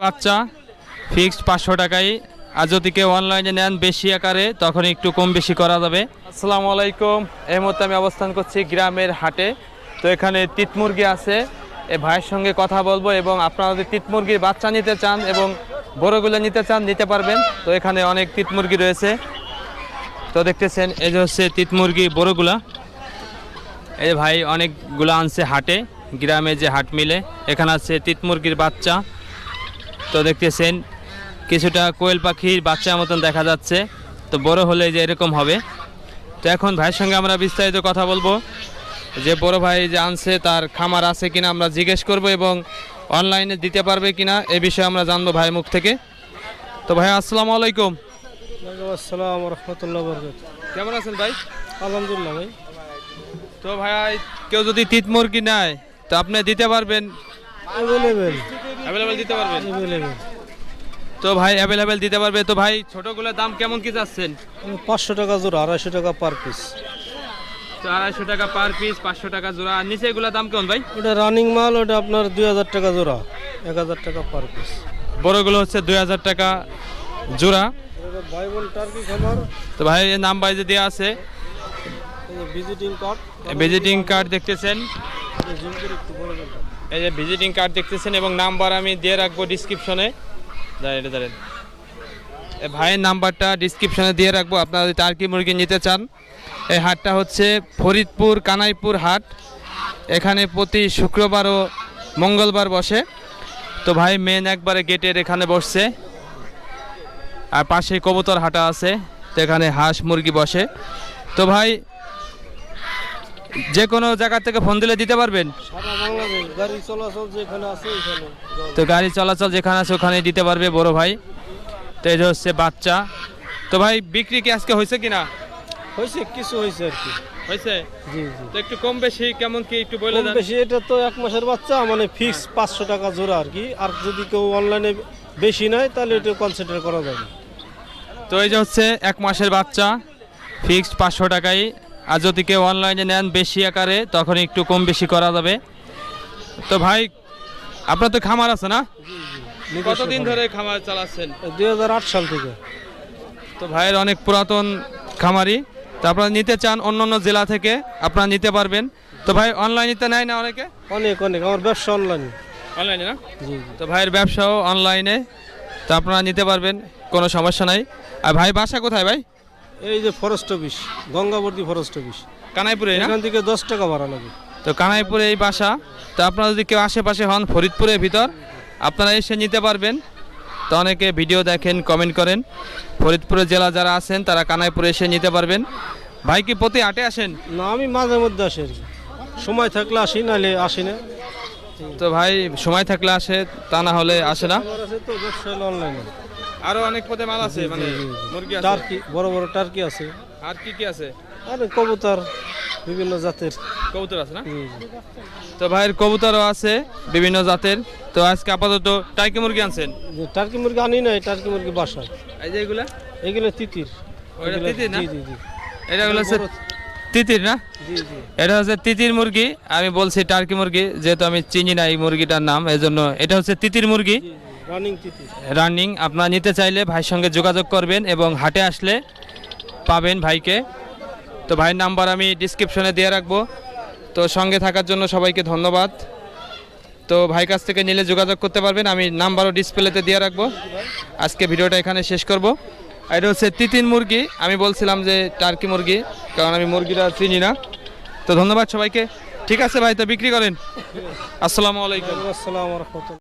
বাচ্চা ফিক্সড 500 টাকায়, আর যদি কেউ অনলাইনে নেন বেশি আকারে তখন একটু কম বেশি করা যাবে। আসসালামু আলাইকুম। এই মুহূর্তে আমি অবস্থান করছি গ্রামের হাটে। তো এখানে তিত মুরগি আছে, এই ভাইয়ের সঙ্গে কথা বলবো এবং আপনারা যদি তিত মুরগির বাচ্চা নিতে চান এবং বড়গুলো নিতে চান নিতে পারবেন। তো এখানে অনেক তিত মুরগি রয়েছে। তো দেখতেছেন এই যে হচ্ছে তিত মুরগি বড়গুলা। এই যে ভাই অনেকগুলো আনছে হাটে, গ্রামে যে হাট মিলে এখানে আছে তিত মুরগির বাচ্চা। তো দেখতেছেন কিছুটা কোয়েল পাখির বাচ্চার মতন দেখা যাচ্ছে। তো বড় হলে যে এরকম হবে। তো এখন ভাইয়ের সঙ্গে আমরা বিস্তারিত কথা বলবো, যে বড় ভাই যে আনছে তার খামার আছে কিনা আমরা জিজ্ঞেস করব এবং অনলাইনে দিতে পারবে কিনা এ বিষয়ে আমরা জানবো ভাইয়ের মুখ থেকে। তো ভাই আসসালামু আলাইকুম। আসসালামু রাহমাতুল্লাহি ওয়া বারাকাতুহু। কেমন আছেন ভাই? আলহামদুলিল্লাহ ভাই। তো ভাই কেউ যদি তিত মুরগি নেয় তো আপনি দিতে পারবেন? অ্যাভেলেবেল দিতে পারবেন? তো ভাই অ্যাভেলেবেল দিতে পারবে। তো ভাই ছোটগুলোর দাম কেমন কি যাচ্ছেন? 500 টাকা জোড়া, 250 টাকা পার পিস। তো 250 টাকা পার পিস, 500 টাকা জোড়া। আর নিচে এগুলোর দাম কেমন ভাই? ওটা রানিং মাল, ওটা আপনার 2000 টাকা জোড়া, 1000 টাকা পার পিস। বড়গুলো হচ্ছে 2000 টাকা জোড়া। ভাই বোন টার্কি খামার। তো ভাই এর নাম বাইজে দেওয়া আছে, ভিজিটিং কার্ড। ভিজিটিং কার্ড দেখতেছেন, এই যে ভিজিটিং কার্ড দেখতেছেন এবং নাম্বার আমি দিয়ে রাখবো ডিসক্রিপশনে। দাঁড়ান, ভাইয়ের নাম্বারটা ডিসক্রিপশনে দিয়ে রাখবো। আপনারা যদি টার্কি মুরগি নিতে চান, এই হাটটা হচ্ছে ফরিদপুর কানাইপুর হাট। এখানে প্রতি শুক্রবার ও মঙ্গলবার বসে। তো ভাই মেন একবারে গেটের এখানে বসছে, আর পাশে কবুতর হাটা আছে। তো এখানে হাঁস মুরগি বসে। তো ভাই যে কোনো জায়গা থেকে ফোন দিলে দিতে পারবেন? সারা বাংলাদেশ গাড়ি চলাচল যেখানে আছে ওখানে। তো গাড়ি চলাচল যেখানে আছে ওখানে দিতে পারবে বড় ভাই। তো এই যে হচ্ছে বাচ্চা। তো ভাই বিক্রি কি আজকে হয়েছে কিনা? হয়েছে, কিছু হয়েছে আর কি। হয়েছে? জি জি। তো একটু কম বেশি কেমন কি একটু বলে দেন। বেশি এটা তো 1 মাসের বাচ্চা, মানে ফিক্স 500 টাকা জোড়া আর কি। আর যদি কেউ অনলাইনে বেশি নেয় তাহলে এটা কনসিডার করা যাবে। তো এই যে হচ্ছে 1 মাসের বাচ্চা ফিক্সড 500 টাকায়, আর যদি কেউ অনলাইনে নেন বেশি আকারে তখন একটু কম বেশি করা যাবে। তো ভাই আপনার তো খামার আছে না? কতদিন ধরে খামার চালাচ্ছেন? 2008 সাল থেকে। তো ভাইয়ের অনেক পুরাতন খামারি। তো আপনারা নিতে চান অন্য অন্য জেলা থেকে আপনারা নিতে পারবেন। তো ভাই অনলাইনে নেয় না অনেকে? অনেক আমার ব্যবসা অনলাইনে। অনলাইনে না? জি। তো ভাইয়ের ব্যবসাও অনলাইনে, তো আপনারা নিতে পারবেন, কোনো সমস্যা নাই। আর ভাই বাসা কোথায় ভাই? এই যে ফরেস্ট অফিস, গঙ্গাবর্তী ফরেস্ট অফিস, কানাইপুরে না? এখান থেকে 10 টাকা ভাড়া লাগে। তো কানাইপুরে এই বাসা। তো আপনারা যদি কেউ আশেপাশে হন ফরিদপুরের ভিতর আপনারা এসে নিতে পারবেন। তো অনেকে ভিডিও দেখেন, কমেন্ট করেন। ফরিদপুরের জেলা যারা আছেন তারা কানাইপুরে এসে নিতে পারবেন। ভাই কি প্রতি হাটে আসেন? না, আমি মাঝে মধ্যে আসি আর কি। সময় থাকলে আসি, নাহলে আসি না। তো ভাই সময় থাকলে আসে, তা না হলে আসে না। আমার আছে তো ব্যবসা অনলাইনে। আরো অনেক পদে মাল আছে, মানে মুরগি আছে, টার্কি, বড় বড় টার্কি আছে। আর কি কি আছে? আর কবুতর বিভিন্ন জাতের কবুতর আছে না? তো ভাইয়ের কবুতরও আছে বিভিন্ন জাতের। তো আজকে আপাতত টার্কি মুরগি আনছেন? টার্কি মুরগি আনি না, টার্কি মুরগি বাসায়। এই যে এগুলা, এগুলো তিতির। ওইটা তিতির না? জি জি জি। এটা হলো তিতির না? জি জি। এটা হচ্ছে তিতির মুরগি। আমি বলছি টার্কি মুরগি যেহেতু আমি চিনি না এই মুরগিটার নাম, এই জন্য এটা হচ্ছে তিতির মুরগি, রানিং তিতির। রানিং। আপনারা নিতে চাইলে ভাইয়ের সঙ্গে যোগাযোগ করবেন এবং হাটে আসলে পাবেন ভাইকে। তো ভাইয়ের নাম্বার আমি ডিসক্রিপশনে দিয়ে রাখবো। তো সঙ্গে থাকার জন্য সবাইকে ধন্যবাদ। তো ভাই কাছ থেকে নিলে যোগাযোগ করতে পারবেন, আমি নাম্বারও ডিসপ্লেতে দিয়ে রাখবো। আজকে ভিডিওটা এখানে শেষ করব। এটা হচ্ছে তিতির মুরগি, আমি বলছিলাম যে টার্কি মুরগি, কারণ আমি মুরগিটা চিনি না। তো ধন্যবাদ সবাইকে। ঠিক আছে ভাই, তো বিক্রি করেন। আসসালামু আলাইকুম। আসসালামু আলাইকুম।